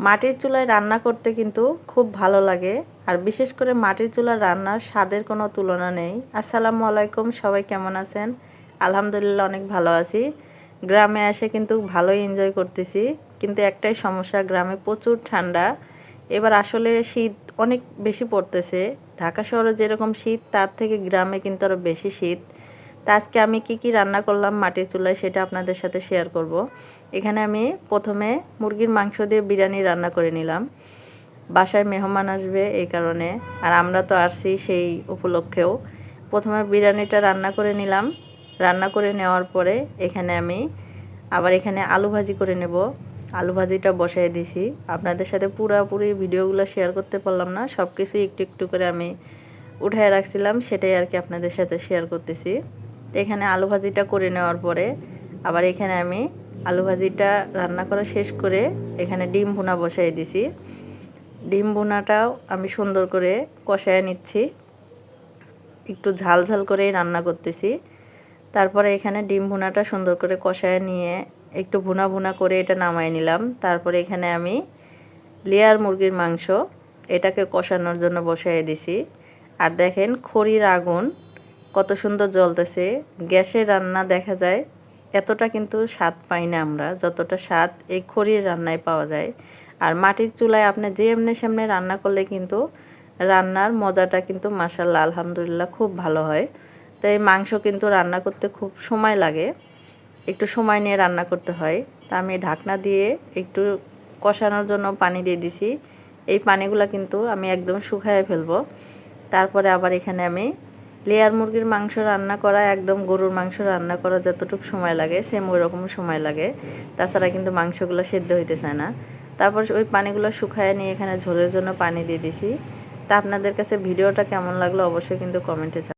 মাটির চুলায় রান্না করতে কিন্তু খুব ভালো লাগে, আর বিশেষ করে মাটির চুলার রান্নার স্বাদের কোনো তুলনা নেই। আসসালামু আলাইকুম, সবাই কেমন আছেন? আলহামদুলিল্লাহ অনেক ভালো আছি। গ্রামে এসে কিন্তু ভালোই এনজয় করতেছি, কিন্তু একটাই সমস্যা, গ্রামে প্রচুর ঠান্ডা। এবার আসলে শীত অনেক বেশি পড়তেছে। ঢাকা শহরে যেরকম শীত, তার থেকে গ্রামে কিন্তু আরও বেশি শীত। তা আজকে আমি কি রান্না করলাম মাটির চুলায় সেটা আপনাদের সাথে শেয়ার করব। এখানে আমি প্রথমে মুরগির মাংস দিয়ে বিরিয়ানি রান্না করে নিলাম। বাসায় মেহমান আসবে এই কারণে, আর আমরা তো আসছি সেই উপলক্ষেও। প্রথমে বিরিয়ানিটা রান্না করে নিলাম। রান্না করে নেওয়ার পরে এখানে আমি আবার আলু ভাজি করে নেব। আলু ভাজিটা বসাই দিছি। আপনাদের সাথে পুরোপুরি ভিডিওগুলো শেয়ার করতে পারলাম না, সব কিছুই একটু একটু করে আমি উঠায় রাখছিলাম, সেটাই আর কি আপনাদের সাথে শেয়ার করতেছি। এখানে আলু ভাজিটা করে নেওয়ার পরে আবার এখানে আমি আলু ভাজিটা রান্না করা শেষ করে এখানে ডিম ভুনা বসাই দিছি। ডিম ভুনাটাও আমি সুন্দর করে কষায় নিচ্ছি, একটু ঝাল ঝাল করেই রান্না করতেছি। তারপরে এখানে ডিম ভুনাটা সুন্দর করে কষায় নিয়ে একটু ভুনা ভুনা করে এটা নামাই নিলাম। তারপরে এখানে আমি লেয়ার মুরগির মাংস এটাকে কষানোর জন্য বসাই দিছি। আর দেখেন খড়ির আগুন কত সুন্দর জ্বলতেছে। গ্যাসের রান্না দেখা যায় এতটা কিন্তু স্বাদ পাই না আমরা, যতটা স্বাদ এই খড়ির রান্নায় পাওয়া যায়। আর মাটির চুলায় আপনি যে এমনি সামনে রান্না করলে কিন্তু রান্নার মজাটা কিন্তু মাশাআল্লাহ আলহামদুলিল্লাহ খুব ভালো হয়। তাই মাংস কিন্তু রান্না করতে খুব সময় লাগে, একটু সময় নিয়ে রান্না করতে হয়। তা আমি ঢাকনা দিয়ে একটু কষানোর জন্য পানি দিয়ে দিছি। এই পানিগুলো কিন্তু আমি একদম শুকায় ফেলবো। তারপরে আবার এখানে আমি লেয়ার মুরগির মাংস রান্না করা, একদম গরুর মাংস রান্না করা যতটুকু সময় লাগে সেম ওই রকম সময় লাগে, তাছাড়া কিন্তু মাংসগুলো সেদ্ধ হইতে চায় না। তারপর ওই পানিগুলো শুকায় নিয়ে এখানে ঝোলের জন্য পানি দিয়ে দিছি। তা আপনাদের কাছে ভিডিওটা কেমন লাগলো অবশ্যই কিন্তু কমেন্টে